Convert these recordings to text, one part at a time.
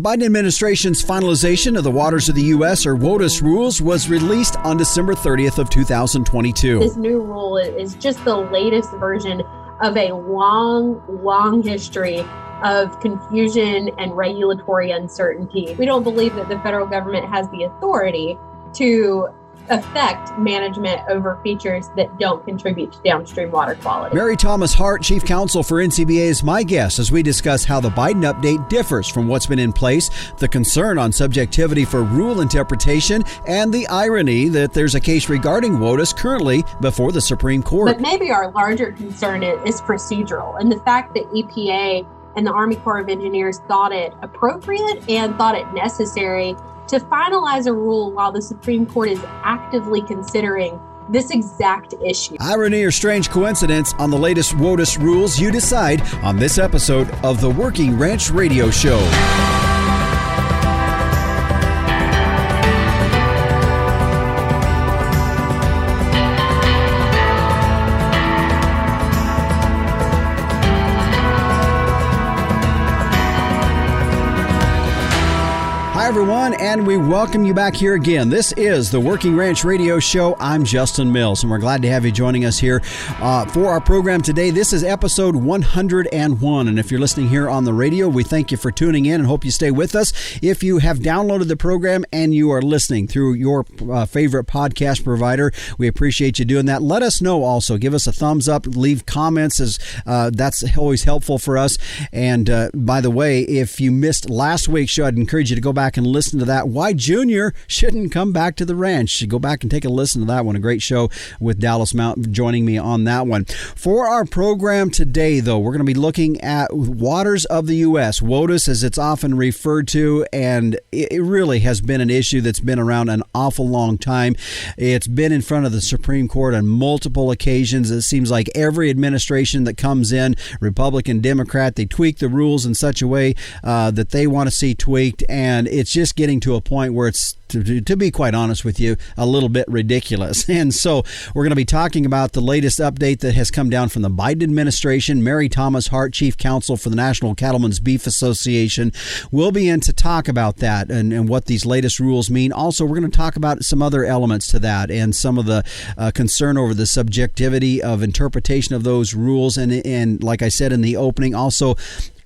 The Biden administration's finalization of the Waters of the U.S. or WOTUS rules was released on December 30th of 2022. This new rule is just the latest version of a long history of confusion and regulatory uncertainty. We don't believe that the federal government has the authority to affect management over features that don't contribute to downstream water quality. Mary-Thomas Hart, Chief Counsel for NCBA, is my guest as we discuss how the Biden update differs from what's been in place, the concern on subjectivity for rule interpretation, and the irony that there's a case regarding WOTUS currently before the Supreme Court. But maybe our larger concern is procedural, and the fact that EPA and the Army Corps of Engineers thought it appropriate and thought it necessary to finalize a rule while the Supreme Court is actively considering this exact issue. Irony or strange coincidence on the latest WOTUS rules, you decide on this episode of the Working Ranch Radio Show. Hi, everyone, and we welcome you back here again. This is the Working Ranch Radio Show. I'm Justin Mills, and we're glad to have you joining us here for our program today. This is episode 101, and if you're listening here on the radio, we thank you for tuning in and hope you stay with us. If you have downloaded the program and you are listening through your favorite podcast provider, we appreciate you doing that. Let us know also. Give us a thumbs up, leave comments, as that's always helpful for us. And by the way, if you missed last week's show, I'd encourage you to go back and listen to that. Why Junior shouldn't come back to the ranch. Go back and take a listen to that one. A great show with Dallas Mount joining me on that one. For our program today, though, we're going to be looking at Waters of the U.S., WOTUS as it's often referred to, and it really has been an issue that's been around an awful long time. It's been in front of the Supreme Court on multiple occasions. It seems like every administration that comes in, Republican, Democrat, they tweak the rules in such a way that they want to see tweaked, and it's just getting to a point where it's, to be quite honest with you, a little bit ridiculous. And so we're going to be talking about the latest update that has come down from the Biden administration. Mary-Thomas Hart, Chief Counsel for the National Cattlemen's Beef Association, will be in to talk about that and what these latest rules mean. Also, we're going to talk about some other elements to that and some of the concern over the subjectivity of interpretation of those rules. And like I said in the opening, also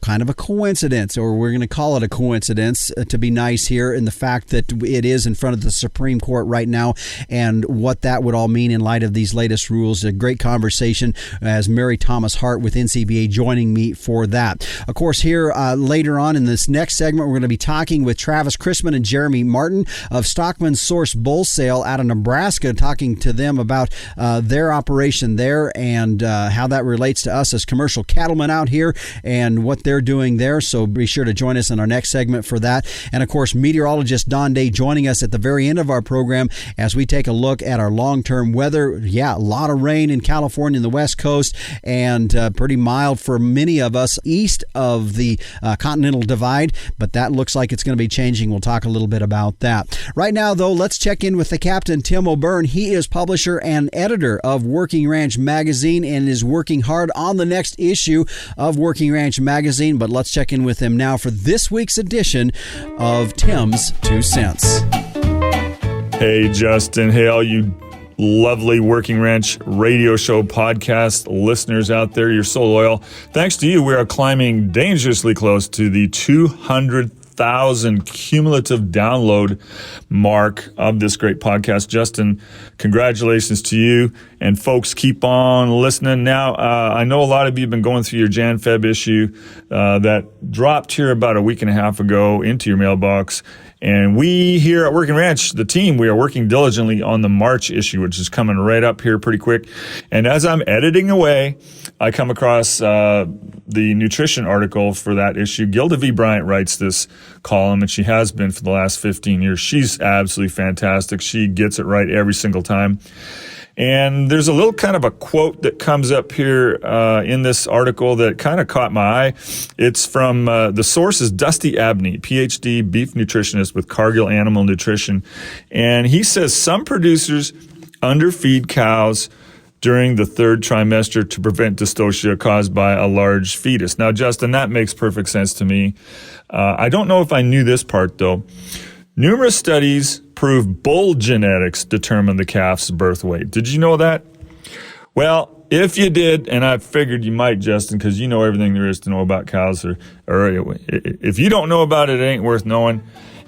kind of a coincidence, or we're going to call it a coincidence to be nice here, in the fact that it is in front of the Supreme Court right now and what that would all mean in light of these latest rules. A great conversation as Mary-Thomas Hart with NCBA joining me for that. Of course, here later on in this next segment, we're going to be talking with Travis Chrisman and Jeremy Martin of Stockman Source Bull Sale out of Nebraska, talking to them about their operation there and how that relates to us as commercial cattlemen out here and what they're doing there. So be sure to join us in our next segment for that. And of course, meteorologist Don Day joining us at the very end of our program as we take a look at our long-term weather. Yeah, a lot of rain in California and the West Coast, and pretty mild for many of us east of the Continental Divide, but that looks like it's going to be changing. We'll talk a little bit about that. Right now, though, let's check in with the Captain, Tim O'Byrne. He is publisher and editor of Working Ranch Magazine and is working hard on the next issue of Working Ranch Magazine. But let's check in with him now for this week's edition of Tim's 2 Cents. Hey, Justin. Hey, all you lovely Working Ranch Radio Show podcast listeners out there. You're so loyal. Thanks to you, we are climbing dangerously close to the 200,000 cumulative download mark of this great podcast. Justin, congratulations to you. And folks, keep on listening. Now, I know a lot of you have been going through your Jan-Feb issue that dropped here about a week and a half ago into your mailbox. And we here at Working Ranch, the team, we are working diligently on the March issue, which is coming right up here pretty quick. And as I'm editing away, I come across the nutrition article for that issue. Gilda V. Bryant writes this column, and she has been for the last 15 years. She's absolutely fantastic. She gets it right every single time. And there's a little kind of a quote that comes up here in this article that kind of caught my eye. It's from the source is Dusty Abney, PhD beef nutritionist with Cargill Animal Nutrition. And he says some producers underfeed cows during the third trimester to prevent dystocia caused by a large fetus. Now, Justin, that makes perfect sense to me. I don't know if I knew this part, though. Numerous studies prove bull genetics determine the calf's birth weight. Did you know that? Well, if you did, and I figured you might, Justin, because you know everything there is to know about cows, or if you don't know about it, it ain't worth knowing.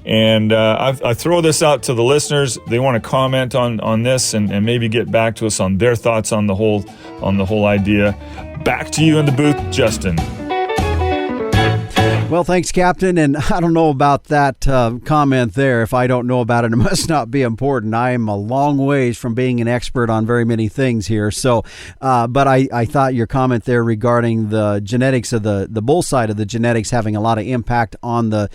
And I throw this out to the listeners. They want to comment on this and maybe get back to us on their thoughts on the whole idea. Back to you in the booth, Justin. Well, thanks, Captain. And I don't know about that comment there. If I don't know about it, it must not be important. I am a long ways from being an expert on very many things here. So, but I thought your comment there regarding the genetics of the bull side of the genetics having a lot of impact on the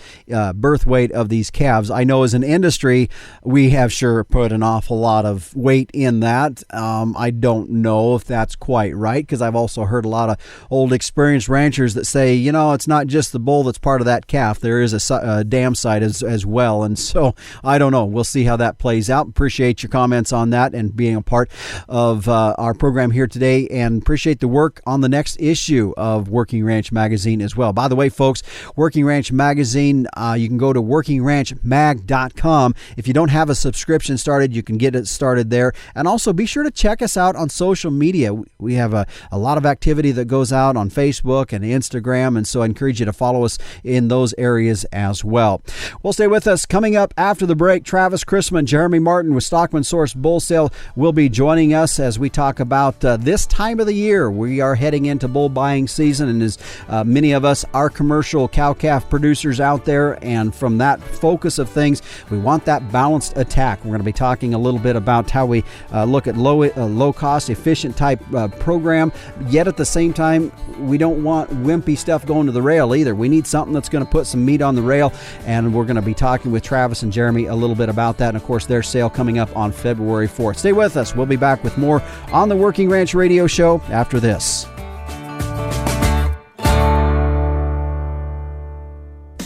birth weight of these calves. I know as an industry, we have sure put an awful lot of weight in that. I don't know if that's quite right, because I've also heard a lot of old experienced ranchers that say, it's not just the bull that's part of that calf. There is a dam side as well. And so I don't know. We'll see how that plays out. Appreciate your comments on that and being a part of our program here today, and appreciate the work on the next issue of Working Ranch Magazine as well. By the way, folks, Working Ranch Magazine, you can go to workingranchmag.com. If you don't have a subscription started, you can get it started there. And also be sure to check us out on social media. We have a lot of activity that goes out on Facebook and Instagram, and so I encourage you to follow us in those areas as well. Well, stay with us. Coming up after the break, Travis Chrisman, Jeremy Martin with Stockman Source Bull Sale will be joining us as we talk about this time of the year. We are heading into bull buying season, and as many of us are commercial cow-calf producers out there, and from that focus of things, we want that balanced attack. We're going to be talking a little bit about how we look at low-cost, efficient type program, yet at the same time, we don't want wimpy stuff going to the rail either. We need something that's going to put some meat on the rail, and we're going to be talking with Travis and Jeremy a little bit about that, and of course their sale coming up on February 4th. Stay with us. We'll be back with more on the Working Ranch Radio Show after this.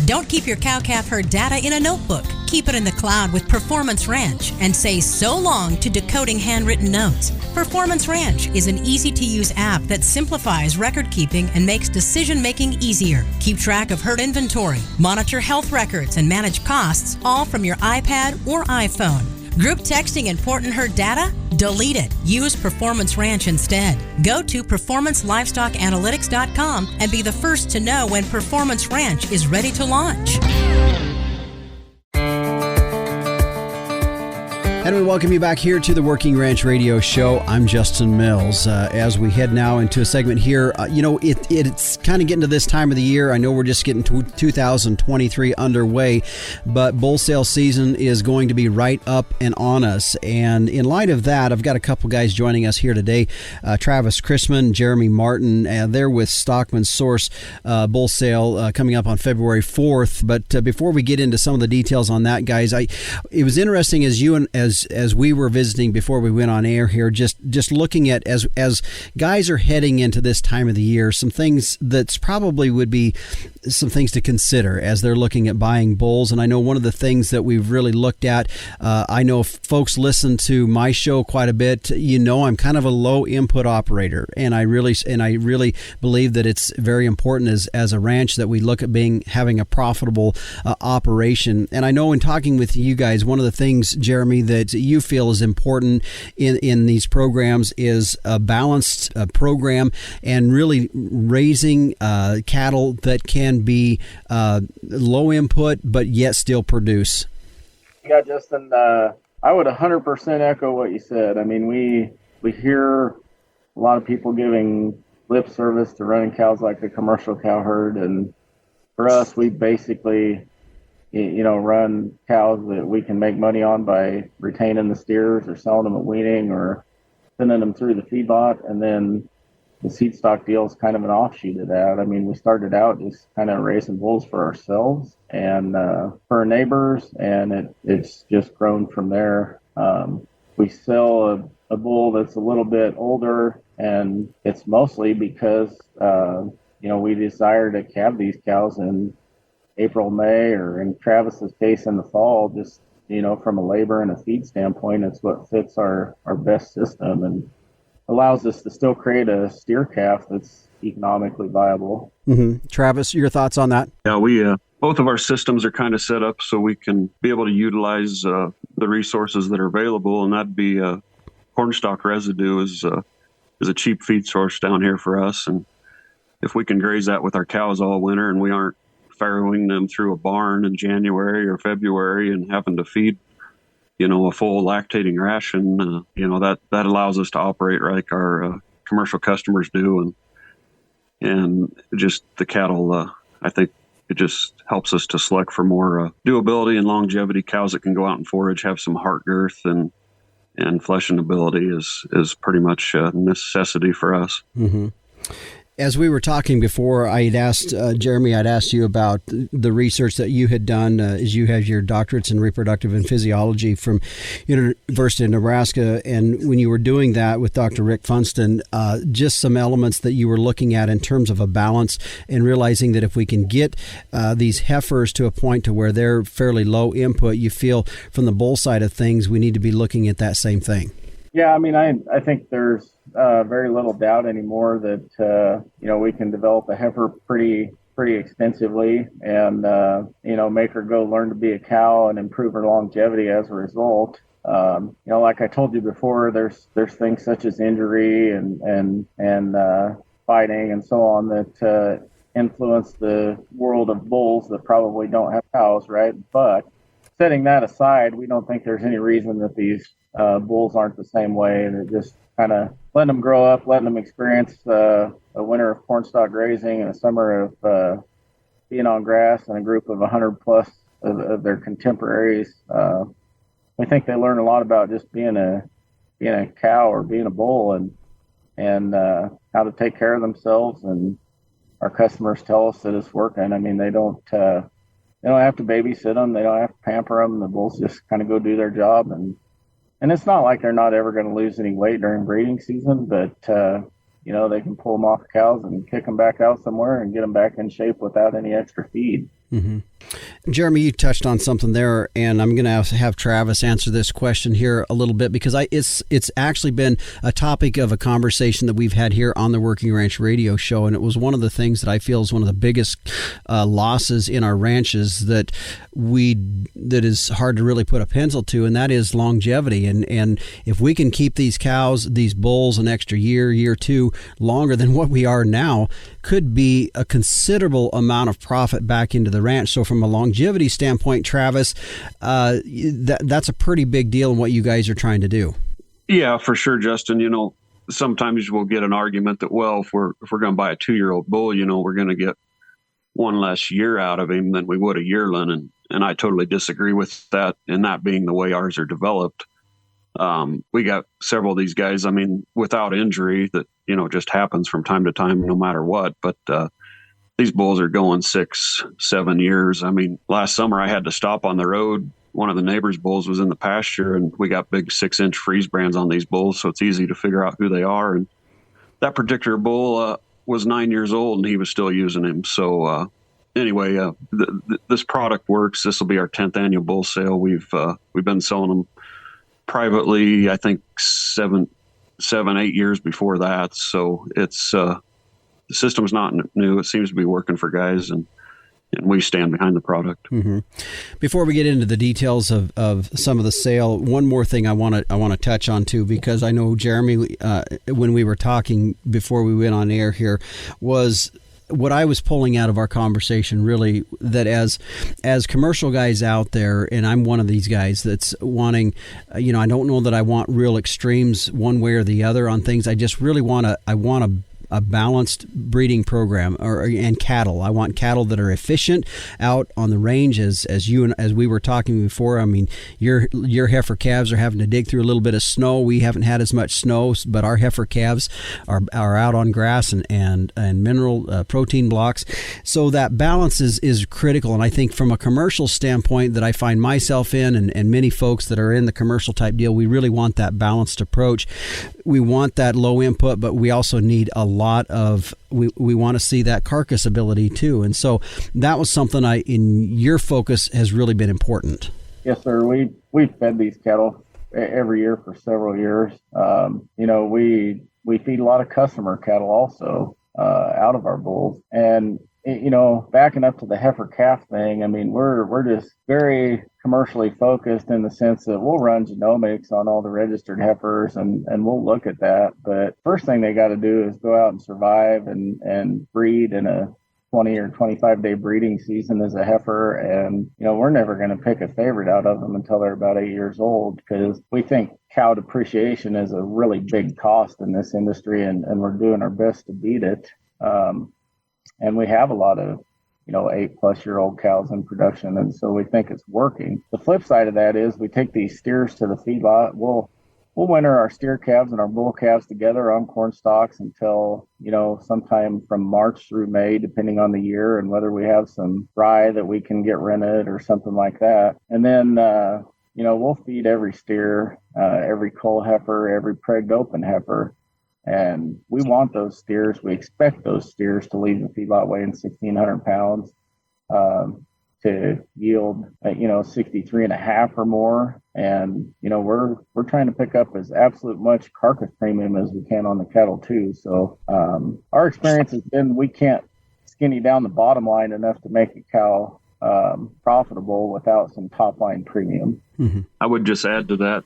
Don't keep your cow-calf herd data in a notebook. Keep it in the cloud with Performance Ranch and say so long to decoding handwritten notes. Performance Ranch is an easy-to-use app that simplifies record-keeping and makes decision-making easier. Keep track of herd inventory, monitor health records, and manage costs, all from your iPad or iPhone. Group texting important herd data? Delete it. Use Performance Ranch instead. Go to performancelivestockanalytics.com and be the first to know when Performance Ranch is ready to launch. And we welcome you back here to the Working Ranch Radio Show. I'm Justin Mills. As we head now into a segment here, it's kind of getting to this time of the year. I know we're just getting 2023 underway, but bull sale season is going to be right up and on us. And in light of that, I've got a couple guys joining us here today. Travis Chrisman, Jeremy Martin, they're with Stockman Source Bull Sale coming up on February 4th. But before we get into some of the details on that, guys, it was interesting as we were visiting before we went on air here, just looking at as guys are heading into this time of the year, some things that's probably would be some things to consider as they're looking at buying bulls. And I know one of the things that we've really looked at, I know if folks listen to my show quite a bit, I'm kind of a low input operator, and I really believe that it's very important as a ranch that we look at having a profitable operation. And I know in talking with you guys, one of the things, Jeremy, that you feel is important in these programs is a balanced program, and really raising cattle that can be low input but yet still produce. Yeah, Justin, I would 100% echo what you said. I mean, we hear a lot of people giving lip service to running cows like a commercial cow herd, and for us, we basically run cows that we can make money on by retaining the steers or selling them at weaning or sending them through the feedlot. And then the seed stock deal is kind of an offshoot of that. I mean, we started out just kind of raising bulls for ourselves and for our neighbors, and it's just grown from there. We sell a bull that's a little bit older, and it's mostly because, we desire to calve these cows in April, May, or in Travis's case in the fall, just, from a labor and a feed standpoint, it's what fits our best system. And allows us to still create a steer calf that's economically viable. Mm-hmm. Travis, your thoughts on that? Yeah, we both of our systems are kind of set up so we can be able to utilize the resources that are available, and that'd be cornstalk residue is a cheap feed source down here for us, and if we can graze that with our cows all winter and we aren't farrowing them through a barn in January or February and having to feed, a full lactating ration, that allows us to operate like our commercial customers do, and just the cattle, I think it just helps us to select for more doability and longevity. Cows that can go out and forage, have some heart girth and fleshing ability is pretty much a necessity for us. Mm-hmm. As we were talking before, I had asked Jeremy, I'd asked you about the research that you had done as you have your doctorates in reproductive and physiology from University of Nebraska. And when you were doing that with Dr. Rick Funston, just some elements that you were looking at in terms of a balance and realizing that if we can get these heifers to a point to where they're fairly low input, you feel from the bull side of things, we need to be looking at that same thing. Yeah, I mean, I think there's very little doubt anymore that we can develop a heifer pretty extensively, and make her go learn to be a cow and improve her longevity as a result. Like I told you before, there's things such as injury and fighting and so on that influence the world of bulls that probably don't have cows, right? But setting that aside, we don't think there's any reason that these bulls aren't the same way, and just kind of letting them grow up, letting them experience a winter of cornstalk grazing and a summer of being on grass and a group of 100 plus of their contemporaries. We think they learn a lot about just being a cow or being a bull, and how to take care of themselves. And our customers tell us that it's working. I mean, they don't have to babysit them, they don't have to pamper them. The bulls just kind of go do their job, and it's not like they're not ever going to lose any weight during breeding season, but they can pull them off the cows and kick them back out somewhere and get them back in shape without any extra feed. Mm-hmm. Jeremy, you touched on something there, and I'm going to have Travis answer this question here a little bit, because it's actually been a topic of a conversation that we've had here on the Working Ranch Radio Show, and it was one of the things that I feel is one of the biggest losses in our ranches that is hard to really put a pencil to, and that is longevity. And if we can keep these cows, these bulls, an extra year, two longer than what we are now, could be a considerable amount of profit back into the ranch. So from a longevity standpoint, Travis, that's a pretty big deal in what you guys are trying to do. Yeah, for sure, Justin. Sometimes we'll get an argument that, well, if we're going to buy a 2-year-old bull, we're going to get one less year out of him than we would a yearling. And I totally disagree with that, and that being the way ours are developed. We got several of these guys, I mean, without injury that, just happens from time to time, no matter what. But these bulls are going 6-7 years. I mean, last summer I had to stop on the road. One of the neighbor's bulls was in the pasture, and we got big 6-inch freeze brands on these bulls, so it's easy to figure out who they are. And that particular bull was 9 years old, and he was still using him. So anyway, this product works. This will be our 10th annual bull sale. We've been selling them privately, I think 7-8 years before that. So it's the system's not new. It seems to be working for guys, and we stand behind the product. Mm-hmm. Before we get into the details of some of the sale, one more thing I want to touch on too, because I know Jeremy, when we were talking before we went on air here, was what I was pulling out of our conversation, really, that as commercial guys out there, and I'm one of these guys that's wanting, I don't know that I want real extremes one way or the other on things. I just really want a balanced breeding program and cattle. I want cattle that are efficient out on the range, as we were talking before. I mean, your heifer calves are having to dig through a little bit of snow. We haven't had as much snow, but our heifer calves are out on grass and mineral protein blocks. So that balance is critical. And I think from a commercial standpoint that I find myself in, and many folks that are in the commercial type deal, we really want that balanced approach. We want that low input, but we also need a lot of, we want to see that carcass ability too. And so that was something in your focus has really been important. Yes, sir. We've fed these cattle every year for several years. We we feed a lot of customer cattle also out of our bulls. And backing up to the heifer calf thing, I mean, we're just very commercially focused in the sense that we'll run genomics on all the registered heifers and we'll look at that. But first thing they got to do is go out and survive and breed in a 20 or 25 day breeding season as a heifer. And, we're never going to pick a favorite out of them until they're about 8 years old, because we think cow depreciation is a really big cost in this industry, and we're doing our best to beat it. And we have a lot of, 8-plus-year-old cows in production, and so we think it's working. The flip side of that is we take these steers to the feedlot. We'll winter our steer calves and our bull calves together on corn stalks until, sometime from March through May, depending on the year and whether we have some rye that we can get rented or something like that. And then, we'll feed every steer, every cull heifer, every pregged open heifer. And we want those steers. We expect those steers to leave the feedlot weighing 1,600 pounds to yield, 63.5 or more. And, we're trying to pick up as absolute much carcass premium as we can on the cattle too. So our experience has been we can't skinny down the bottom line enough to make a cow profitable without some top line premium. Mm-hmm. I would just add to that.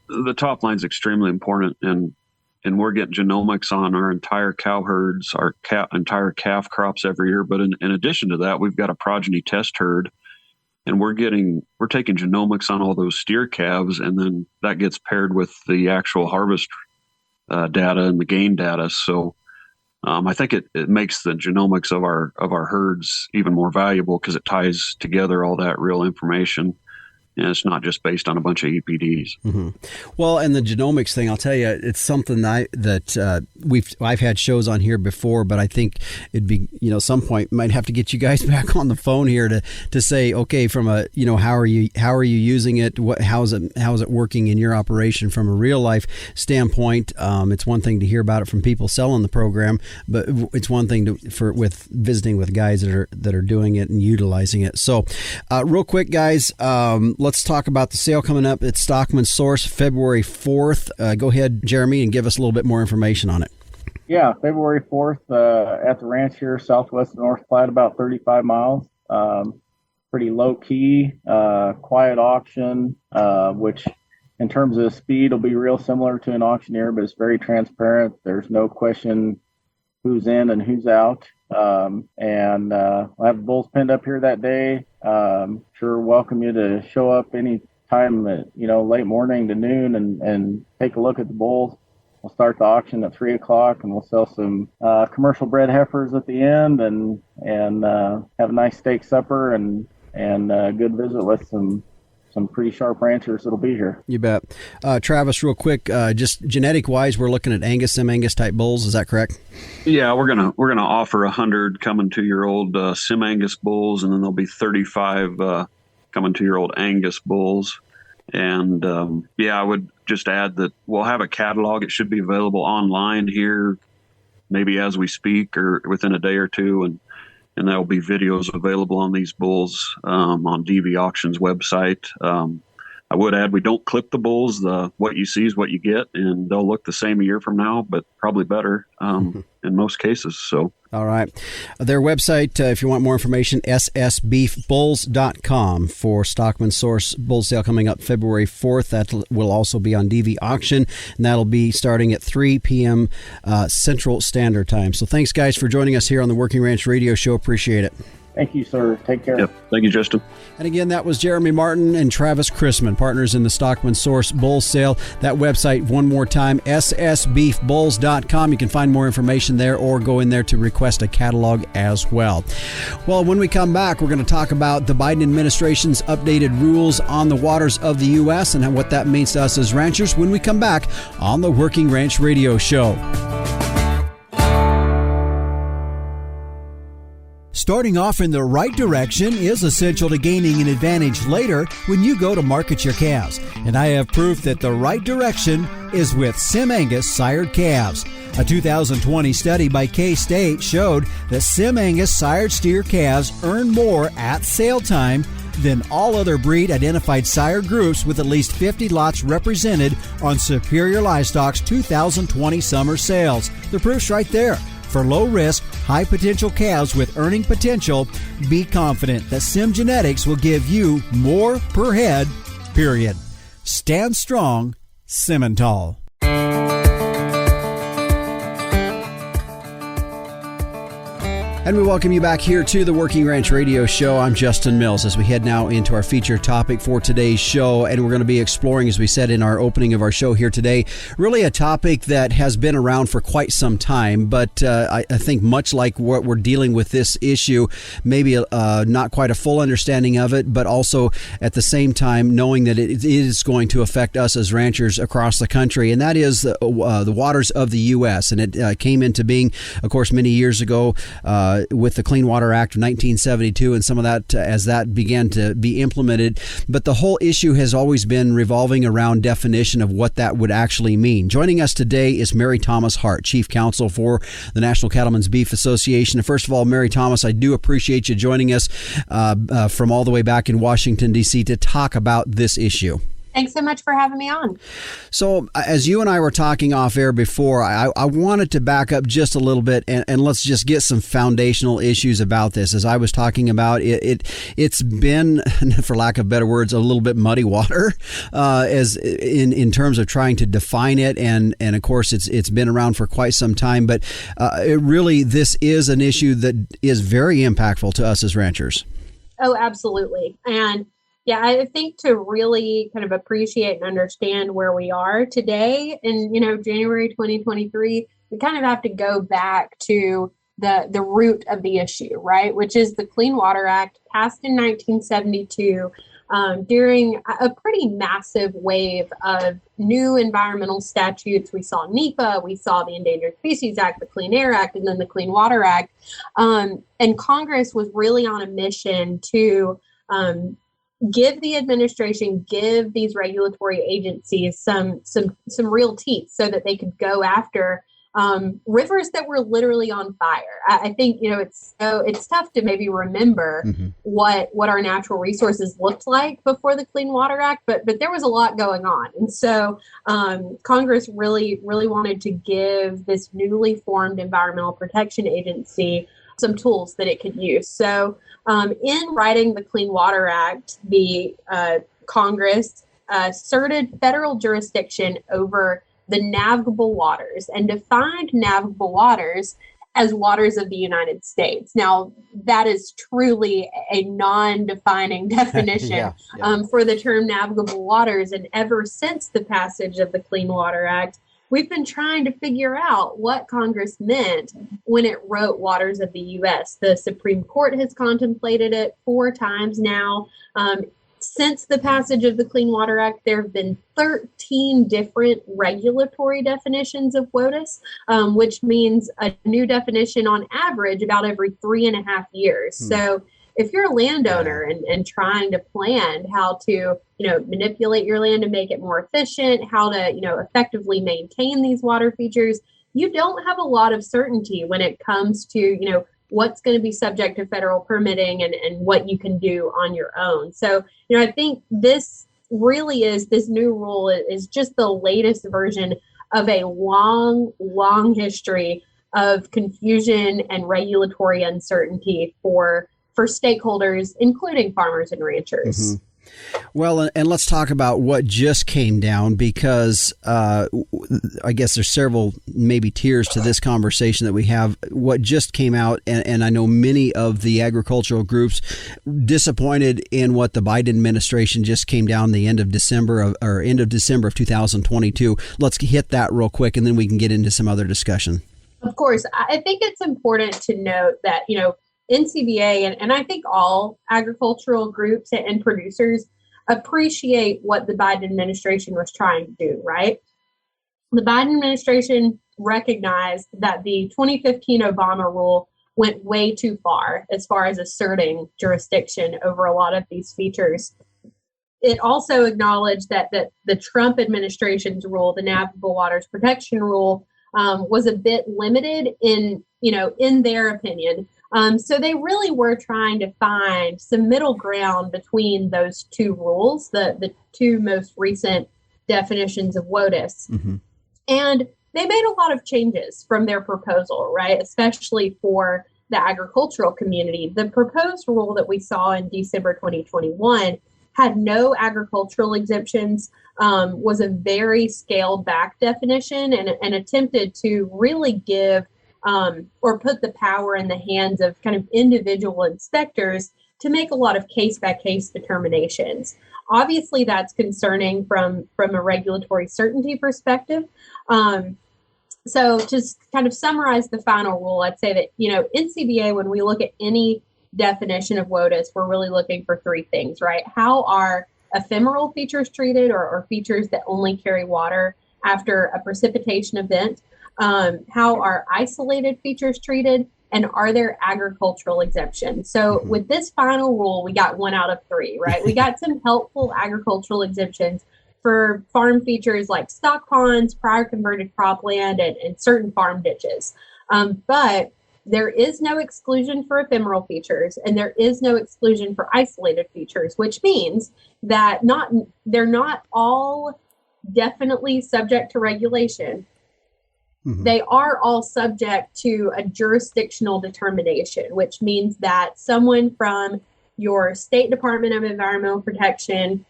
The top line is extremely important, and we're getting genomics on our entire cow herds, our entire calf crops every year. But in addition to that, we've got a progeny test herd, and we're taking genomics on all those steer calves, and then that gets paired with the actual harvest data and the gain data. So I think it makes the genomics of our herds even more valuable, because it ties together all that real information. And it's not just based on a bunch of EPDs. Mm-hmm. Well, and the genomics thing, I'll tell you, it's something I've had shows on here before, but I think it'd be, some point might have to get you guys back on the phone here to say, okay, from a, how are you using it? How is it working in your operation from a real life standpoint? It's one thing to hear about it from people selling the program, but it's one thing with visiting with guys that are doing it and utilizing it. So, real quick, guys. Let's talk about the sale coming up at Stockman Source, February 4th. Go ahead, Jeremy, and give us a little bit more information on it. Yeah, February 4th at the ranch here, southwest of North Platte, about 35 miles. Pretty low-key, quiet auction, which in terms of speed will be real similar to an auctioneer, but it's very transparent. There's no question who's in and who's out. We'll have the bulls pinned up here that day. Sure welcome you to show up any time at, late morning to noon and take a look at the bulls. We'll start the auction at 3:00 and we'll sell some commercial bred heifers at the end and have a nice steak supper and a good visit with some pretty sharp ranchers that'll be here. You bet. Travis, real quick, just genetic wise, we're looking at Angus, Sim Angus type bulls. Is that correct? Yeah, we're gonna offer 100 coming 2-year-old Sim Angus bulls, and then there'll be 35 coming 2-year-old Angus bulls. And I would just add that we'll have a catalog. It should be available online here, maybe as we speak or within a day or two, and there'll be videos available on these bulls on DV Auctions website. I would add we don't clip the bulls. What you see is what you get, and they'll look the same a year from now, but probably better in most cases. So, all right. Their website, if you want more information, ssbeefbulls.com for Stockman Source Bull Sale coming up February 4th. That will also be on DV Auction, and that'll be starting at 3 p.m. Central Standard Time. So thanks, guys, for joining us here on the Working Ranch Radio Show. Appreciate it. Thank you, sir. Take care. Yep. Thank you, Justin. And again, that was Jeremy Martin and Travis Chrisman, partners in the Stockman Source Bull Sale. That website, one more time, ssbeefbulls.com. You can find more information there or go in there to request a catalog as well. Well, when we come back, we're going to talk about the Biden administration's updated rules on the waters of the U.S. and what that means to us as ranchers when we come back on the Working Ranch Radio Show. Starting off in the right direction is essential to gaining an advantage later when you go to market your calves. And I have proof that the right direction is with Sim Angus sired calves. A 2020 study by K-State showed that Sim Angus sired steer calves earn more at sale time than all other breed identified sire groups with at least 50 lots represented on Superior Livestock's 2020 summer sales. The proof's right there. For low risk, high potential calves with earning potential, be confident that Sim Genetics will give you more per head, period. Stand strong, Simmental. And we welcome you back here to the Working Ranch Radio Show. I'm Justin Mills as we head now into our featured topic for today's show. And we're going to be exploring, as we said in our opening of our show here today, really a topic that has been around for quite some time. But I think much like what we're dealing with this issue, maybe not quite a full understanding of it, but also at the same time knowing that it is going to affect us as ranchers across the country. And that is the waters of the U.S. And it came into being, of course, many years ago with the Clean Water Act of 1972 and some of that as that began to be implemented. But the whole issue has always been revolving around definition of what that would actually mean. Joining us today is Mary-Thomas Hart, Chief Counsel for the National Cattlemen's Beef Association. And first of all, Mary-Thomas, I do appreciate you joining us from all the way back in Washington, D.C. to talk about this issue. Thanks so much for having me on. So as you and I were talking off air before, I wanted to back up just a little bit and let's just get some foundational issues about this. As I was talking about, it's been, for lack of better words, a little bit muddy water as in terms of trying to define it. And of course, it's been around for quite some time. But this is an issue that is very impactful to us as ranchers. Oh, absolutely. And yeah, I think to really kind of appreciate and understand where we are today in, January 2023, we kind of have to go back to the root of the issue, right? Which is the Clean Water Act passed in 1972 during a pretty massive wave of new environmental statutes. We saw NEPA, we saw the Endangered Species Act, the Clean Air Act, and then the Clean Water Act. And Congress was really on a mission to give the administration, give these regulatory agencies some real teeth so that they could go after rivers that were literally on fire. I think, it's tough to maybe remember what our natural resources looked like before the Clean Water Act, but there was a lot going on. And so Congress really wanted to give this newly formed Environmental Protection Agency some tools that it could use. So in writing the Clean Water Act, the Congress asserted federal jurisdiction over the navigable waters and defined navigable waters as waters of the United States. Now, that is truly a non-defining definition for the term navigable waters. And ever since the passage of the Clean Water Act, we've been trying to figure out what Congress meant when it wrote waters of the U.S. The Supreme Court has contemplated it 4 times now. Since the passage of the Clean Water Act, there have been 13 different regulatory definitions of WOTUS, which means a new definition on average about every 3.5 years. So if you're a landowner and trying to plan how to, manipulate your land to make it more efficient, how to, effectively maintain these water features, you don't have a lot of certainty when it comes to, what's going to be subject to federal permitting and what you can do on your own. So, I think this new rule is just the latest version of a long history of confusion and regulatory uncertainty for stakeholders, including farmers and ranchers. Well, and let's talk about what just came down, because I guess there's several maybe tiers to this conversation that we have. What just came out, and I know many of the agricultural groups disappointed in what the Biden administration just came down the end of December of 2022. Let's hit that real quick, and then we can get into some other discussion. Of course, I think it's important to note that, NCBA and I think all agricultural groups and producers appreciate what the Biden administration was trying to do, right? The Biden administration recognized that the 2015 Obama rule went way too far as asserting jurisdiction over a lot of these features. It also acknowledged that the Trump administration's rule, the Navigable Waters Protection Rule, was a bit limited in their opinion, So they really were trying to find some middle ground between those two rules, the two most recent definitions of WOTUS. Mm-hmm. And they made a lot of changes from their proposal, right? Especially for the agricultural community. The proposed rule that we saw in December 2021 had no agricultural exemptions, was a very scaled back definition, and attempted to really give or put the power in the hands of kind of individual inspectors to make a lot of case-by-case determinations. Obviously, that's concerning from a regulatory certainty perspective. So just kind of summarize the final rule, I'd say that, NCBA, when we look at any definition of WOTUS, we're really looking for three things, right? How are ephemeral features treated, or features that only carry water after a precipitation event? How are isolated features treated? And are there agricultural exemptions? So with this final rule, we got 1 out of 3, right? We got some helpful agricultural exemptions for farm features like stock ponds, prior converted cropland, and certain farm ditches. But there is no exclusion for ephemeral features, and there is no exclusion for isolated features, which means that they're not all definitely subject to regulation. Mm-hmm. They are all subject to a jurisdictional determination, which means that someone from your State Department of Environmental Protection,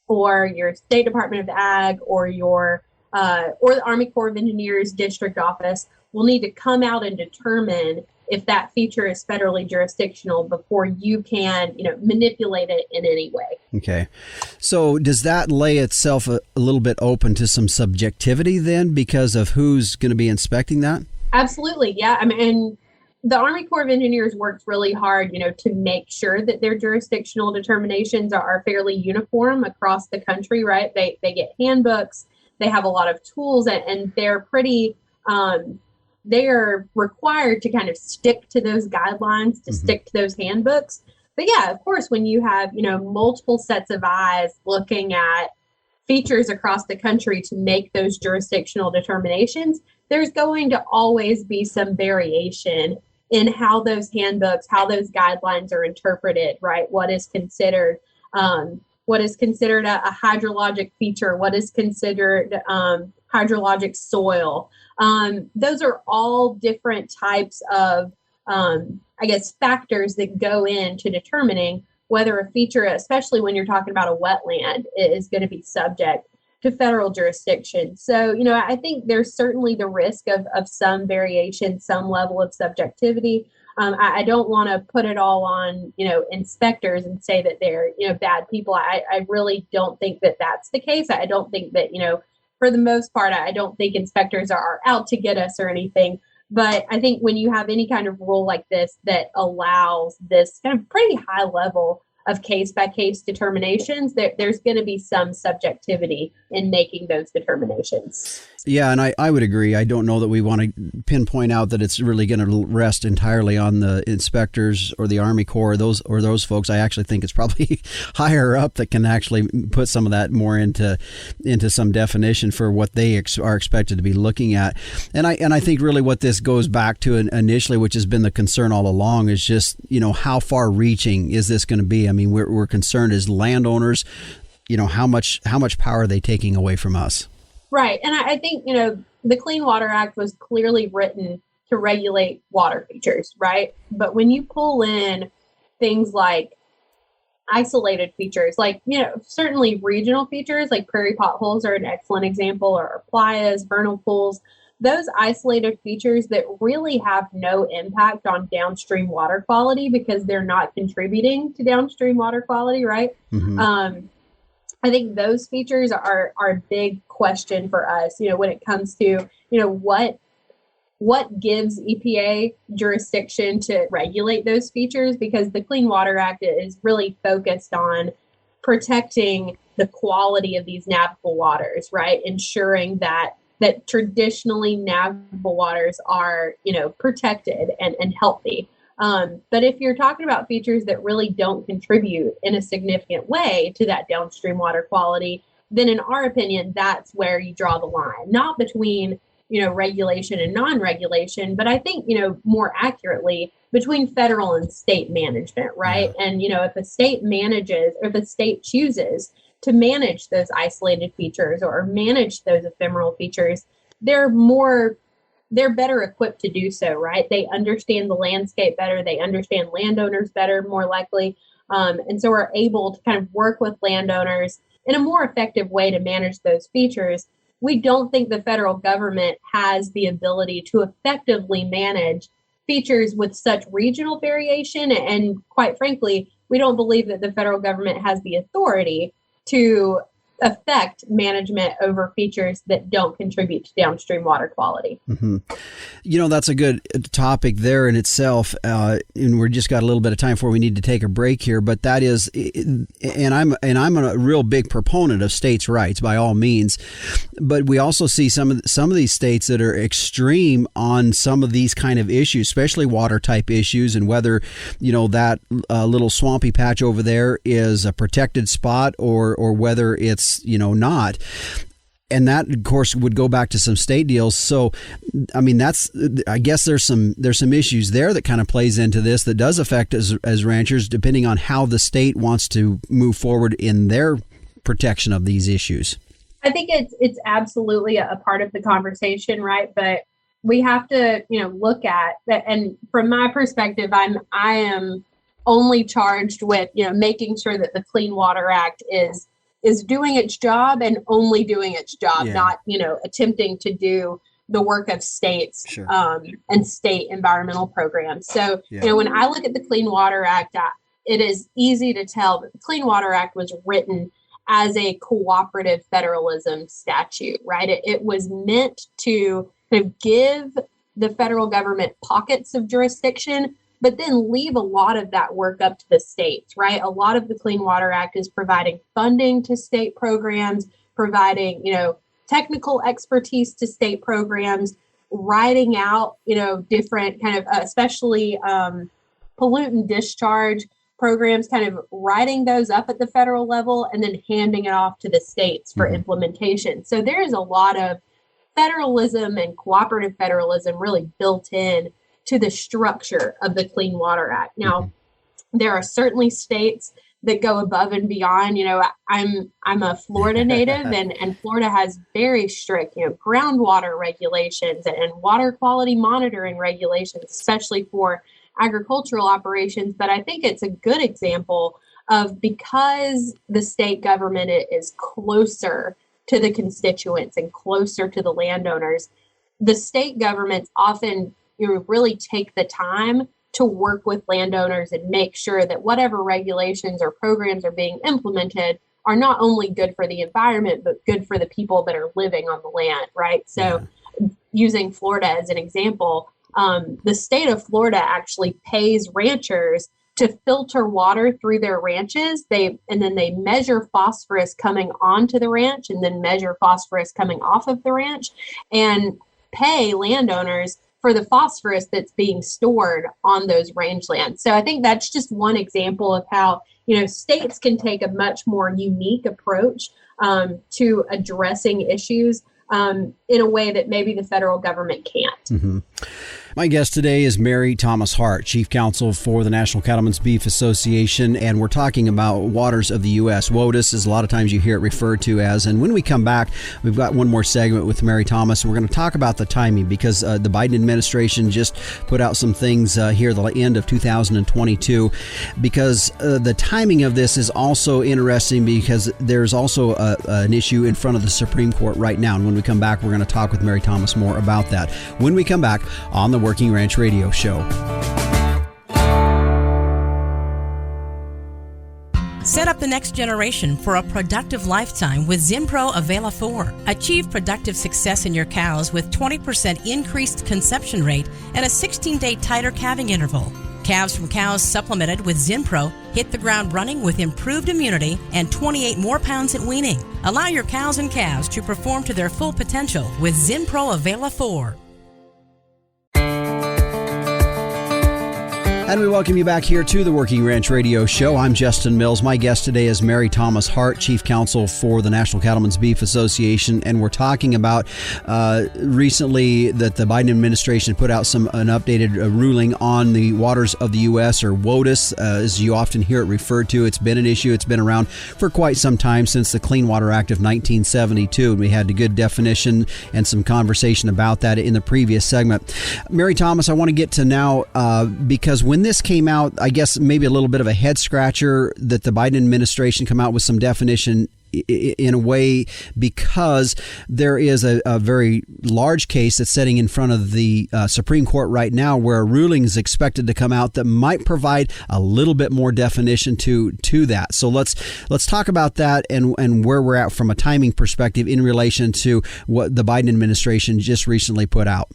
or your State Department of Ag, or your or the Army Corps of Engineers district office will need to come out and determine if that feature is federally jurisdictional before you can, manipulate it in any way. Okay. So does that lay itself a little bit open to some subjectivity then, because of who's going to be inspecting that? Absolutely. Yeah. I mean, the Army Corps of Engineers works really hard, to make sure that their jurisdictional determinations are fairly uniform across the country, right? They get handbooks, they have a lot of tools, and they're pretty, they are required to kind of stick to those guidelines, to stick to those handbooks. But yeah, of course, when you have, multiple sets of eyes looking at features across the country to make those jurisdictional determinations, there's going to always be some variation in how those handbooks, how those guidelines are interpreted, right? What is considered a hydrologic feature? What is considered hydrologic soil? Those are all different types of, factors that go into determining whether a feature, especially when you're talking about a wetland, is going to be subject to federal jurisdiction. So, I think there's certainly the risk of some variation, some level of subjectivity. I don't want to put it all on, inspectors and say that they're, bad people. I really don't think that that's the case. I don't think that, for the most part, I don't think inspectors are out to get us or anything. But I think when you have any kind of rule like this that allows this kind of pretty high level of case-by-case determinations, there's going to be some subjectivity in making those determinations. Yeah, and I would agree. I don't know that we want to pinpoint out that it's really going to rest entirely on the inspectors or the Army Corps or those folks. I actually think it's probably higher up that can actually put some of that more into some definition for what they are expected to be looking at. And I think really what this goes back to initially, which has been the concern all along, is just, how far reaching is this going to be? I mean, we're concerned as landowners, how much power are they taking away from us? Right. And I think, the Clean Water Act was clearly written to regulate water features, right? But when you pull in things like isolated features, like, certainly regional features like prairie potholes are an excellent example, or playas, vernal pools, those isolated features that really have no impact on downstream water quality because they're not contributing to downstream water quality, right? Mm-hmm. I think those features are a big question for us, when it comes to, what gives EPA jurisdiction to regulate those features, because the Clean Water Act is really focused on protecting the quality of these navigable waters, right? Ensuring that traditionally navigable waters are, protected and healthy. But if you're talking about features that really don't contribute in a significant way to that downstream water quality, then in our opinion, that's where you draw the line, not between, regulation and non-regulation, but I think, more accurately, between federal and state management, right? Yeah. And, if a state manages, or if a state chooses to manage those isolated features or manage those ephemeral features, they're better equipped to do so, right? They understand the landscape better. They understand landowners better, more likely. And so are able to kind of work with landowners in a more effective way to manage those features. We don't think the federal government has the ability to effectively manage features with such regional variation. And quite frankly, we don't believe that the federal government has the authority to affect management over features that don't contribute to downstream water quality. Mm-hmm. That's a good topic there in itself. And we're just got a little bit of time before we need to take a break here. But that is, and I'm a real big proponent of states' rights by all means. But we also see some of these states that are extreme on some of these kind of issues, especially water type issues, and whether that little swampy patch over there is a protected spot or whether it's not. And that, of course, would go back to some state deals. So, I guess there's some issues there that kind of plays into this that does affect as ranchers, depending on how the state wants to move forward in their protection of these issues. I think it's absolutely a part of the conversation, right? But we have to, look at that. And from my perspective, I am only charged with, making sure that the Clean Water Act is doing its job and only doing its job, not, attempting to do the work of states. Sure. And state environmental programs. So, when I look at the Clean Water Act, it is easy to tell that the Clean Water Act was written as a cooperative federalism statute, right? It was meant to kind of give the federal government pockets of jurisdiction, but then leave a lot of that work up to the states, right? A lot of the Clean Water Act is providing funding to state programs, providing, technical expertise to state programs, writing out, different kind of, especially pollutant discharge programs, kind of writing those up at the federal level and then handing it off to the states for implementation. So there is a lot of federalism and cooperative federalism really built in to the structure of the Clean Water Act. Now, there are certainly states that go above and beyond. I'm a Florida native, and Florida has very strict, groundwater regulations and water quality monitoring regulations, especially for agricultural operations. But I think it's a good example of, because the state government is closer to the constituents and closer to the landowners, the state governments often really take the time to work with landowners and make sure that whatever regulations or programs are being implemented are not only good for the environment, but good for the people that are living on the land, right? So using Florida as an example, the state of Florida actually pays ranchers to filter water through their ranches. And then they measure phosphorus coming onto the ranch and then measure phosphorus coming off of the ranch and pay landowners for the phosphorus that's being stored on those rangelands. So I think that's just one example of how, states can take a much more unique approach to addressing issues in a way that maybe the federal government can't. Mm-hmm. My guest today is Mary-Thomas Hart, Chief Counsel for the National Cattlemen's Beef Association, and we're talking about waters of the U.S. WOTUS is a lot of times you hear it referred to as. And when we come back, we've got one more segment with Mary-Thomas, and we're going to talk about the timing, because the Biden administration just put out some things here at the end of 2022, because the timing of this is also interesting, because there's also an issue in front of the Supreme Court right now. And when we come back, we're going to talk with Mary-Thomas more about that when we come back on the Working Ranch Radio Show. Set up the next generation for a productive lifetime with Zinpro Avela 4. Achieve productive success in your cows with 20% increased conception rate and a 16-day tighter calving interval. Calves from cows supplemented with Zinpro hit the ground running with improved immunity and 28 more pounds at weaning. Allow your cows and calves to perform to their full potential with Zinpro Avela 4. And we welcome you back here to the Working Ranch Radio Show. I'm Justin Mills. My guest today is Mary-Thomas Hart, Chief Counsel for the National Cattlemen's Beef Association. And we're talking about recently that the Biden administration put out an updated ruling on the waters of the U.S., or WOTUS, as you often hear it referred to. It's been an issue. It's been around for quite some time, since the Clean Water Act of 1972. And we had a good definition and some conversation about that in the previous segment. Mary-Thomas, I want to get to now because when this came out, I guess maybe a little bit of a head scratcher that the Biden administration come out with some definition in a way, because there is a very large case that's sitting in front of the Supreme Court right now, where a ruling is expected to come out that might provide a little bit more definition to that. So let's talk about that and where we're at from a timing perspective in relation to what the Biden administration just recently put out.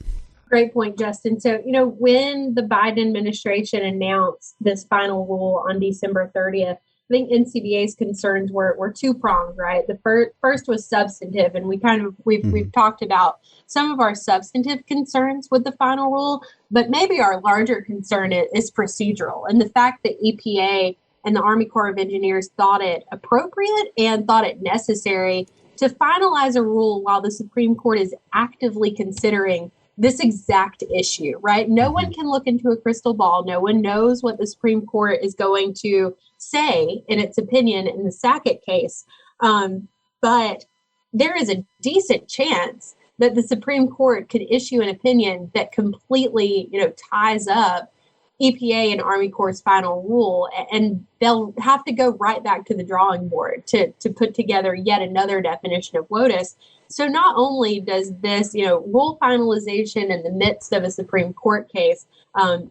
Great point, Justin. So, when the Biden administration announced this final rule on December 30th, I think NCBA's concerns were two-pronged, right? The first was substantive, and we've talked about some of our substantive concerns with the final rule, but maybe our larger concern is procedural, and the fact that EPA and the Army Corps of Engineers thought it appropriate and thought it necessary to finalize a rule while the Supreme Court is actively considering this exact issue, right? No one can look into a crystal ball. No one knows what the Supreme Court is going to say in its opinion in the Sackett case. But there is a decent chance that the Supreme Court could issue an opinion that completely, ties up EPA and Army Corps' final rule, and they'll have to go right back to the drawing board to put together yet another definition of WOTUS. So not only does this, rule finalization in the midst of a Supreme Court case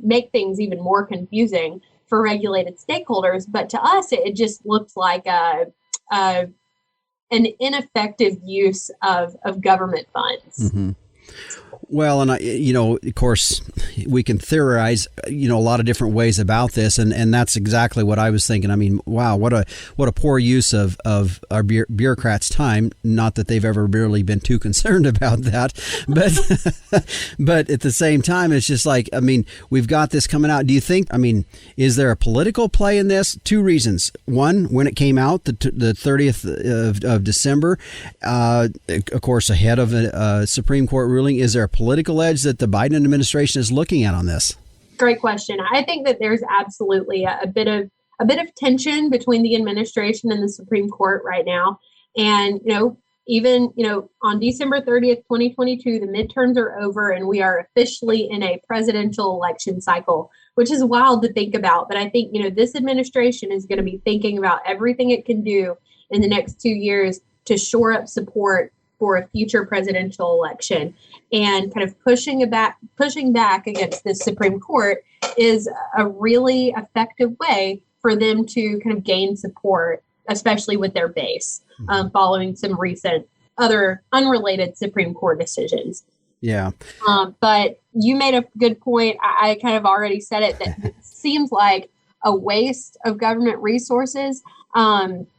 make things even more confusing for regulated stakeholders, but to us, it just looks like an ineffective use of government funds. Mm-hmm. Well, and of course, we can theorize, a lot of different ways about this, and that's exactly what I was thinking. I mean, wow, what a poor use of our bureaucrats' time. Not that they've ever really been too concerned about that, but at the same time, it's just like, I mean, we've got this coming out. Do you think? I mean, is there a political play in this? Two reasons. One, when it came out, the 30th of December, of course, ahead of a Supreme Court ruling, is there a political edge that the Biden administration is looking at on this? Great question. I think that there's absolutely a bit of tension between the administration and the Supreme Court right now. And, even, on December 30th, 2022, the midterms are over and we are officially in a presidential election cycle, which is wild to think about. But I think, this administration is going to be thinking about everything it can do in the next 2 years to shore up support for a future presidential election, and kind of pushing back against the Supreme Court is a really effective way for them to kind of gain support, especially with their base, following some recent other unrelated Supreme Court decisions. Yeah. But you made a good point. I kind of already said it, that it seems like a waste of government resources.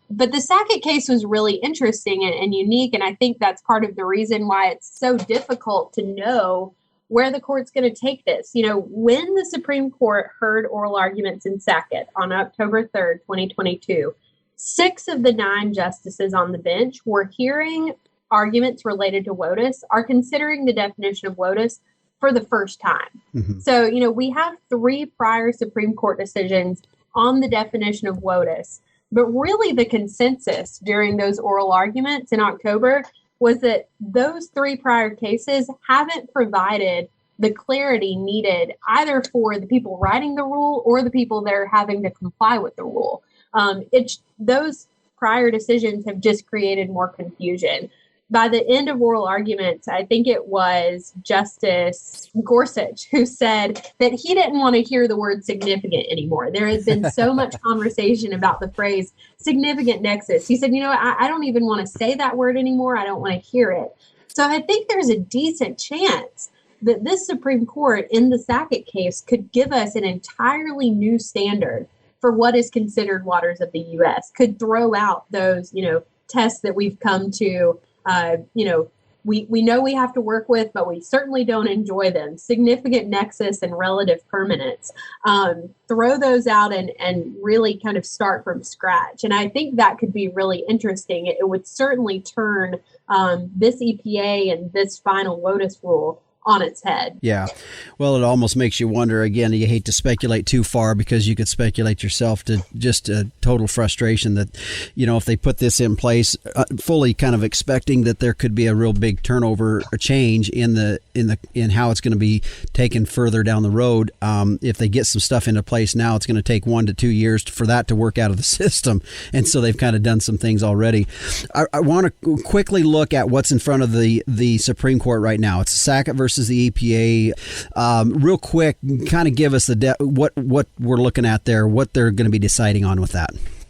But the Sackett case was really interesting and unique, and I think that's part of the reason why it's so difficult to know where the court's going to take this. When the Supreme Court heard oral arguments in Sackett on October 3rd, 2022, 6 of the 9 justices on the bench were hearing arguments related to WOTUS, are considering the definition of WOTUS for the first time. Mm-hmm. So, we have 3 prior Supreme Court decisions on the definition of WOTUS. But really, the consensus during those oral arguments in October was that those 3 prior cases haven't provided the clarity needed either for the people writing the rule or the people that are having to comply with the rule. Those prior decisions have just created more confusion. By the end of oral arguments, I think it was Justice Gorsuch who said that he didn't want to hear the word significant anymore. There has been so much conversation about the phrase significant nexus. He said, I don't even want to say that word anymore. I don't want to hear it. So I think there's a decent chance that this Supreme Court in the Sackett case could give us an entirely new standard for what is considered waters of the U.S., could throw out those, tests that we've come to we know we have to work with, but we certainly don't enjoy them. Significant nexus and relative permanence. Throw those out and really kind of start from scratch. And I think that could be really interesting. It would certainly turn this EPA and this final WOTUS rule on its head. Yeah. Well, it almost makes you wonder, again, you hate to speculate too far because you could speculate yourself to just a total frustration that, if they put this in place, fully kind of expecting that there could be a real big turnover or change in how it's going to be taken further down the road. If they get some stuff into place now, it's going to take 1 to 2 years for that to work out of the system. And so they've kind of done some things already. I want to quickly look at what's in front of the Supreme Court right now. It's Sackett versus the EPA. Real quick, kind of give us what we're looking at there, what they're going to be deciding on with that.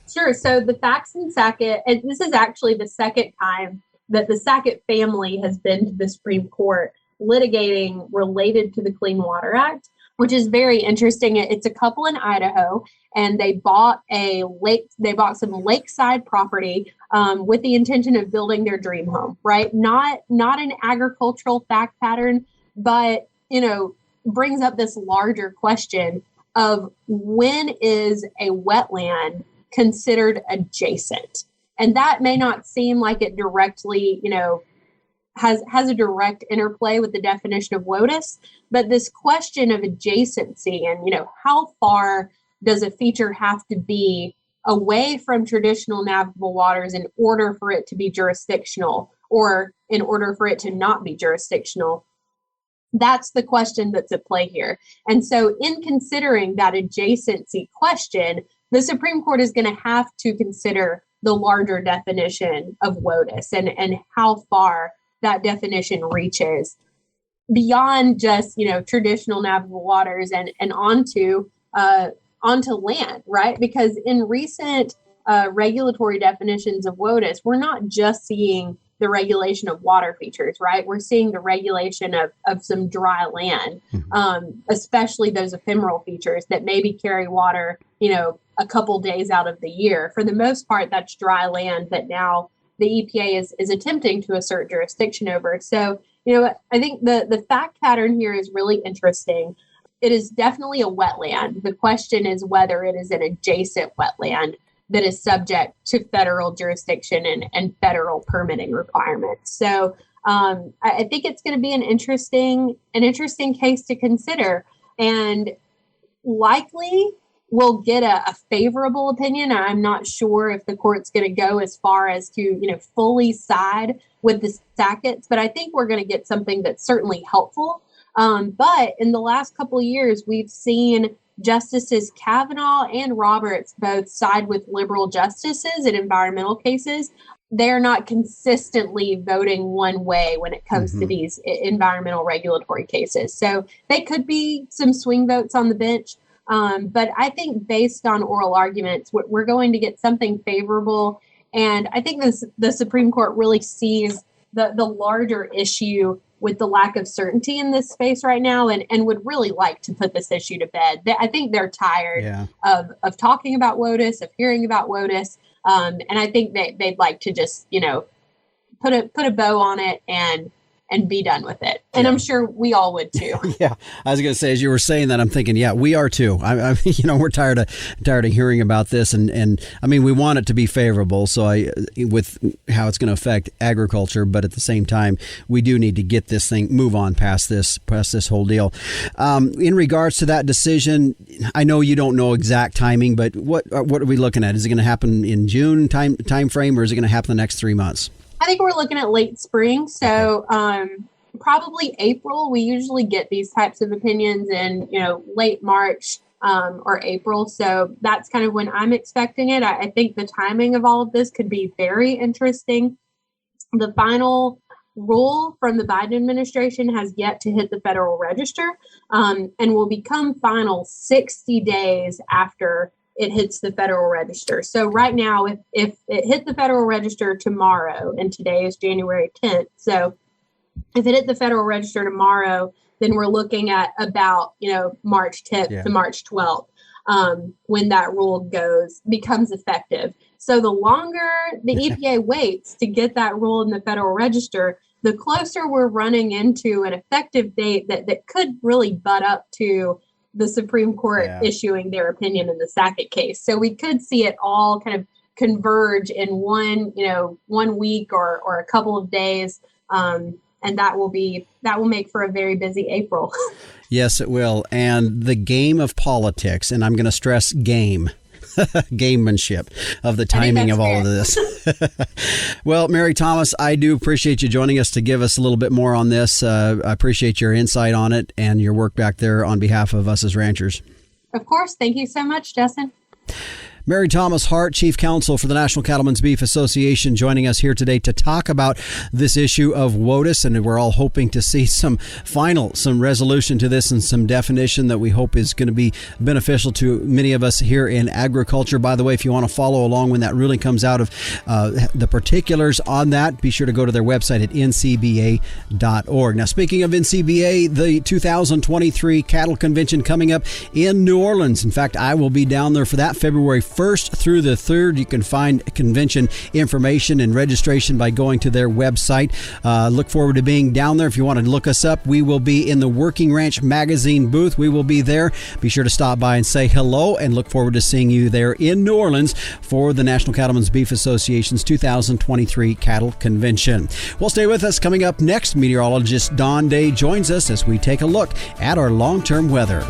Sure. So the facts in Sackett, and this is actually the second time that the Sackett family has been to the Supreme Court litigating related to the Clean Water Act, which is very interesting. It's a couple in Idaho, and they bought some lakeside property with the intention of building their dream home, right? Not an agricultural fact pattern, but, brings up this larger question of when is a wetland considered adjacent? And that may not seem like it directly, has a direct interplay with the definition of WOTUS, but this question of adjacency and, how far does a feature have to be away from traditional navigable waters in order for it to be jurisdictional or in order for it to not be jurisdictional? That's the question that's at play here. And so in considering that adjacency question, the Supreme Court is going to have to consider the larger definition of WOTUS and how far that definition reaches beyond just, traditional navigable waters and onto land, right? Because in recent regulatory definitions of WOTUS, we're not just seeing the regulation of water features, right? We're seeing the regulation of some dry land, especially those ephemeral features that maybe carry water, a couple days out of the year. For the most part, that's dry land that now the EPA is attempting to assert jurisdiction over. So, I think the fact pattern here is really interesting. It is definitely a wetland. The question is whether it is an adjacent wetland that is subject to federal jurisdiction and federal permitting requirements. So I think it's going to be an interesting case to consider, and likely we'll get a favorable opinion. I'm not sure if the court's going to go as far as to fully side with the Sacketts, but I think we're going to get something that's certainly helpful. But in the last couple of years, we've seen Justices Kavanaugh and Roberts both side with liberal justices in environmental cases. They're not consistently voting one way when it comes to these environmental regulatory cases. So they could be some swing votes on the bench. But I think based on oral arguments, we're going to get something favorable. And I think the Supreme Court really sees the larger issue with the lack of certainty in this space right now and would really like to put this issue to bed. I think they're tired of talking about WOTUS, of hearing about WOTUS. And I think they'd like to just, put a bow on it and be done with it. And I'm sure we all would too. Yeah. I was going to say, as you were saying that, I'm thinking, yeah, we are too. We're tired of hearing about this. And I mean, we want it to be favorable. So with how it's going to affect agriculture, but at the same time, we do need to get this thing, move on past this whole deal. In regards to that decision, I know you don't know exact timing, but what are we looking at? Is it going to happen in June time frame, or is it going to happen the next 3 months? I think we're looking at late spring. So probably April. We usually get these types of opinions in, late March or April. So that's kind of when I'm expecting it. I think the timing of all of this could be very interesting. The final rule from the Biden administration has yet to hit the Federal Register and will become final 60 days after it hits the Federal Register. So right now, if it hit the Federal Register tomorrow, and today is January 10th, so if it hit the Federal Register tomorrow, then we're looking at about, March 10th to March 12th when that rule becomes effective. So the longer the EPA waits to get that rule in the Federal Register, the closer we're running into an effective date that could really butt up to the Supreme Court issuing their opinion in the Sackett case. So we could see it all kind of converge in one week or a couple of days. And that will make for a very busy April. Yes, it will. And the game of politics, and I'm going to stress game, gamemanship of the timing of all of this. Well, Mary-Thomas, I do appreciate you joining us to give us a little bit more on this. I appreciate your insight on it and your work back there on behalf of us as ranchers. Of course. Thank you so much, Justin. Mary-Thomas Hart, Chief Counsel for the National Cattlemen's Beef Association, joining us here today to talk about this issue of WOTUS, and we're all hoping to see some resolution to this and some definition that we hope is going to be beneficial to many of us here in agriculture. By the way, if you want to follow along when that ruling comes out of the particulars on that, be sure to go to their website at ncba.org. Now, speaking of NCBA, the 2023 Cattle Convention coming up in New Orleans. In fact, I will be down there for that February 1st through the 3rd. You can find convention information and registration by going to their website. Look forward to being down there. If you want to look us up, we will be in the Working Ranch magazine booth. We will be there. Be sure to stop by and say hello, and look forward to seeing you there in New Orleans for the National Cattlemen's Beef Association's 2023 Cattle Convention. Well, stay with us. Coming up next, meteorologist Don Day joins us as we take a look at our long-term weather.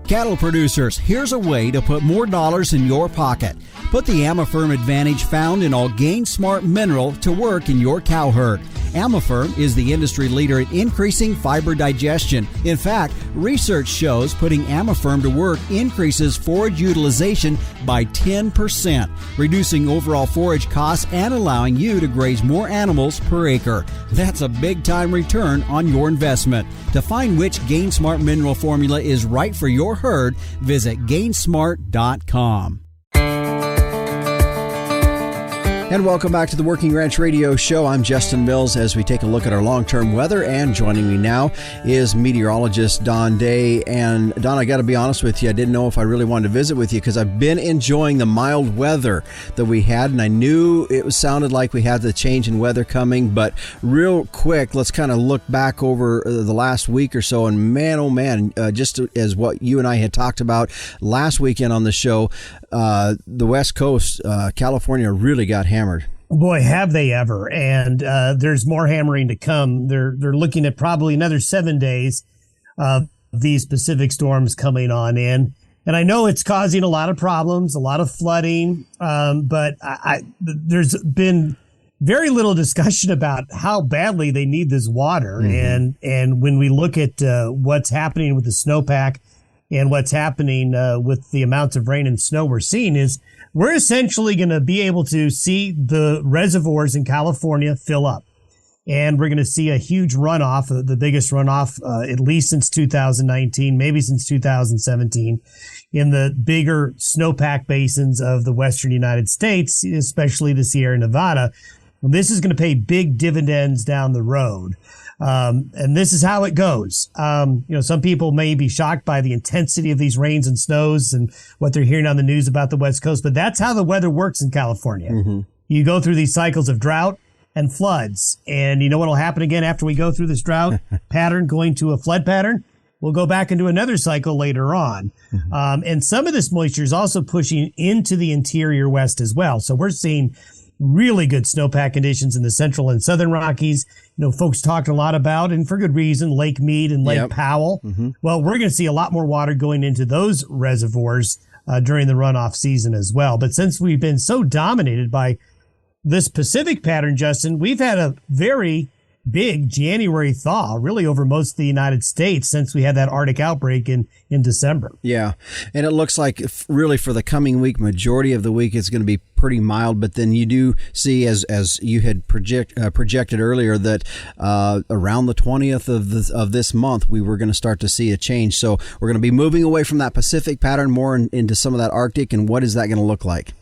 Cattle producers, here's a way to put more dollars in your pocket. Put the Amafirm advantage found in all Gain Smart mineral to work in your cow herd. Amafirm is the industry leader in increasing fiber digestion. In fact, research shows putting Amafirm to work increases forage utilization by 10%, reducing overall forage costs and allowing you to graze more animals per acre. That's a big-time return on your investment. To find which Gain Smart mineral formula is right for your herd, visit gainsmart.com. And welcome back to the Working Ranch Radio Show. I'm Justin Mills as we take a look at our long-term weather. And joining me now is meteorologist Don Day. And Don, I got to be honest with you, I didn't know if I really wanted to visit with you because I've been enjoying the mild weather that we had. And I knew it sounded like we had the change in weather coming. But real quick, let's kind of look back over the last week or so. And man, oh man, just as what you and I had talked about last weekend on the show, the West Coast, California really got hammered. Boy, have they ever. And there's more hammering to come. They're looking at probably another 7 days of these Pacific storms coming on in. And I know it's causing a lot of problems, a lot of flooding, but there's been very little discussion about how badly they need this water. Mm-hmm. And when we look at what's happening with the snowpack and what's happening with the amounts of rain and snow we're seeing is we're essentially going to be able to see the reservoirs in California fill up. And we're going to see a huge runoff, the biggest runoff at least since 2019, maybe since 2017, in the bigger snowpack basins of the western United States, especially the Sierra Nevada. This is going to pay big dividends down the road. And this is how it goes. Some people may be shocked by the intensity of these rains and snows and what they're hearing on the news about the West Coast, but that's how the weather works in California. Mm-hmm. You go through these cycles of drought and floods, and you know what will happen again after we go through this drought pattern going to a flood pattern? We'll go back into another cycle later on. Mm-hmm. And some of this moisture is also pushing into the interior West as well. So we're seeing really good snowpack conditions in the central and southern Rockies. Folks talked a lot about, and for good reason, Lake Mead and Lake Powell. Mm-hmm. Well, we're going to see a lot more water going into those reservoirs during the runoff season as well. But since we've been so dominated by this Pacific pattern, Justin, we've had a very big January thaw really over most of the United States since we had that Arctic outbreak in December. Yeah. And it looks like really for the coming week, majority of the week is going to be pretty mild. But then you do see, as you had projected earlier, that around the 20th of this month, we were going to start to see a change. So we're going to be moving away from that Pacific pattern more into some of that Arctic. And what is that going to look like?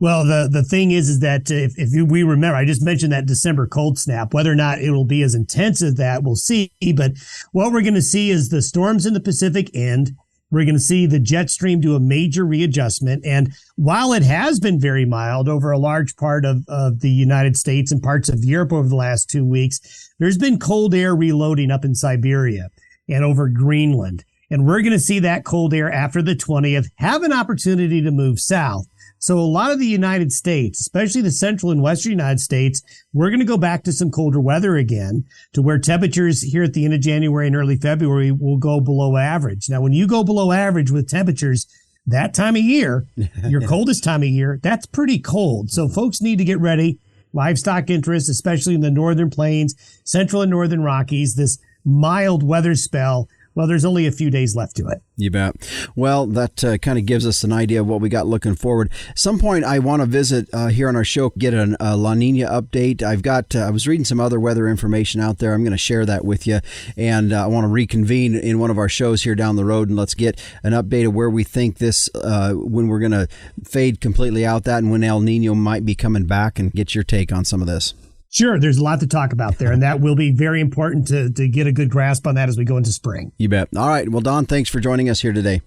Well, the thing is that if we remember, I just mentioned that December cold snap. Whether or not it will be as intense as that, we'll see. But what we're going to see is the storms in the Pacific end. We're going to see the jet stream do a major readjustment. And while it has been very mild over a large part of the United States and parts of Europe over the last 2 weeks, there's been cold air reloading up in Siberia and over Greenland. And we're going to see that cold air after the 20th have an opportunity to move south. So a lot of the United States, especially the central and western United States, we're going to go back to some colder weather again, to where temperatures here at the end of January and early February will go below average. Now, when you go below average with temperatures that time of year, your coldest time of year, that's pretty cold. So folks need to get ready. Livestock interests, especially in the northern plains, central and northern Rockies, this mild weather spell. Well, there's only a few days left to it. You bet. Well, that kind of gives us an idea of what we got looking forward. Some point I want to visit here on our show, get a La Nina update. I was reading some other weather information out there. I'm going to share that with you. And I want to reconvene in one of our shows here down the road, and let's get an update of where we think this, when we're going to fade completely out that and when El Nino might be coming back, and get your take on some of this. Sure, there's a lot to talk about there, and that will be very important to get a good grasp on that as we go into spring. You bet. All right. Well, Don, thanks for joining us here today.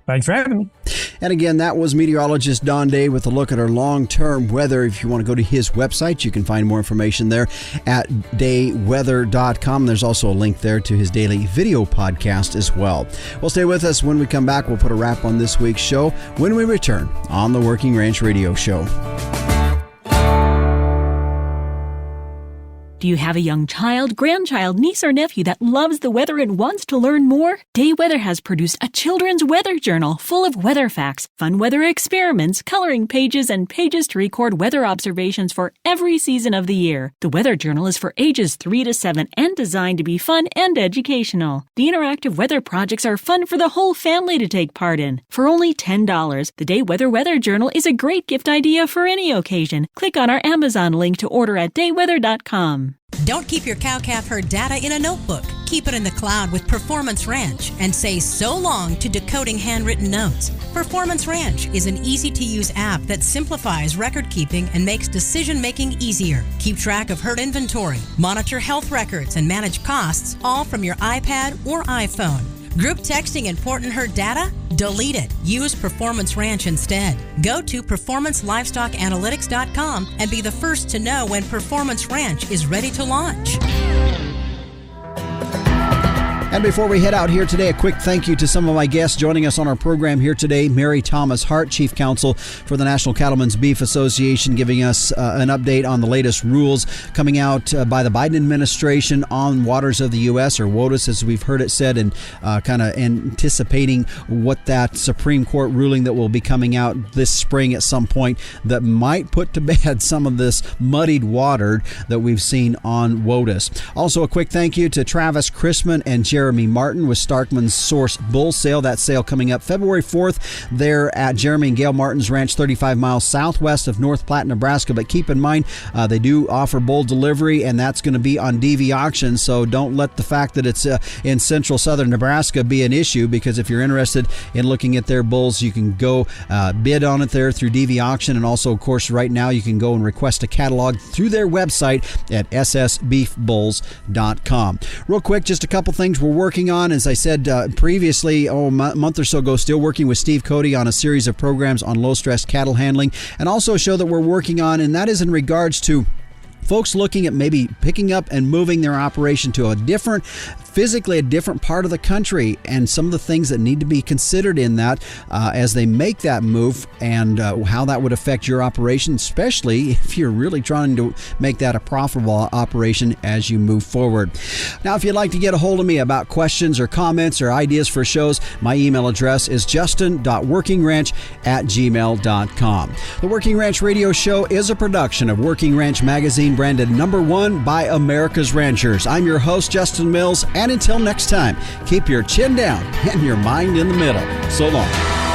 Thanks for having me. And again, that was meteorologist Don Day with a look at our long-term weather. If you want to go to his website, you can find more information there at dayweather.com. There's also a link there to his daily video podcast as well. Well, stay with us. When we come back, we'll put a wrap on this week's show when we return on the Working Ranch Radio Show. Do you have a young child, grandchild, niece, or nephew that loves the weather and wants to learn more? Day Weather has produced a children's weather journal full of weather facts, fun weather experiments, coloring pages, and pages to record weather observations for every season of the year. The weather journal is for ages 3 to 7 and designed to be fun and educational. The interactive weather projects are fun for the whole family to take part in. For only $10, the Day Weather Journal is a great gift idea for any occasion. Click on our Amazon link to order at dayweather.com. Don't keep your cow-calf herd data in a notebook. Keep it in the cloud with Performance Ranch and say so long to decoding handwritten notes. Performance Ranch is an easy-to-use app that simplifies record-keeping and makes decision-making easier. Keep track of herd inventory, monitor health records, and manage costs, all from your iPad or iPhone. Group texting important herd data? Delete it. Use Performance Ranch instead. Go to performancelivestockanalytics.com and be the first to know when Performance Ranch is ready to launch. And before we head out here today, a quick thank you to some of my guests joining us on our program here today. Mary-Thomas Hart, Chief Counsel for the National Cattlemen's Beef Association, giving us an update on the latest rules coming out by the Biden administration on waters of the U.S., or WOTUS, as we've heard it said, and kind of anticipating what that Supreme Court ruling that will be coming out this spring at some point that might put to bed some of this muddied water that we've seen on WOTUS. Also, a quick thank you to Travis Chrisman and Jeremy Martin with Starkman's Source Bull Sale. That sale coming up February 4th there at Jeremy and Gail Martin's ranch, 35 miles southwest of North Platte, Nebraska. But keep in mind, they do offer bull delivery, and that's going to be on DV auction. So don't let the fact that it's in central southern Nebraska be an issue, because if you're interested in looking at their bulls, you can go bid on it there through DV auction. And also, of course, right now you can go and request a catalog through their website at ssbeefbulls.com. Real quick, just a couple things we're working on. As I said previously, a month or so ago, still working with Steve Cody on a series of programs on low-stress cattle handling, and also a show that we're working on, and that is in regards to folks looking at maybe picking up and moving their operation to physically a different part of the country, and some of the things that need to be considered in that as they make that move, and how that would affect your operation, especially if you're really trying to make that a profitable operation as you move forward. Now, if you'd like to get a hold of me about questions or comments or ideas for shows, my email address is justin.workingranch@gmail.com. The Working Ranch Radio Show is a production of Working Ranch Magazine, branded #1 by America's Ranchers. I'm your host, Justin Mills, and until next time, keep your chin down and your mind in the middle. So long.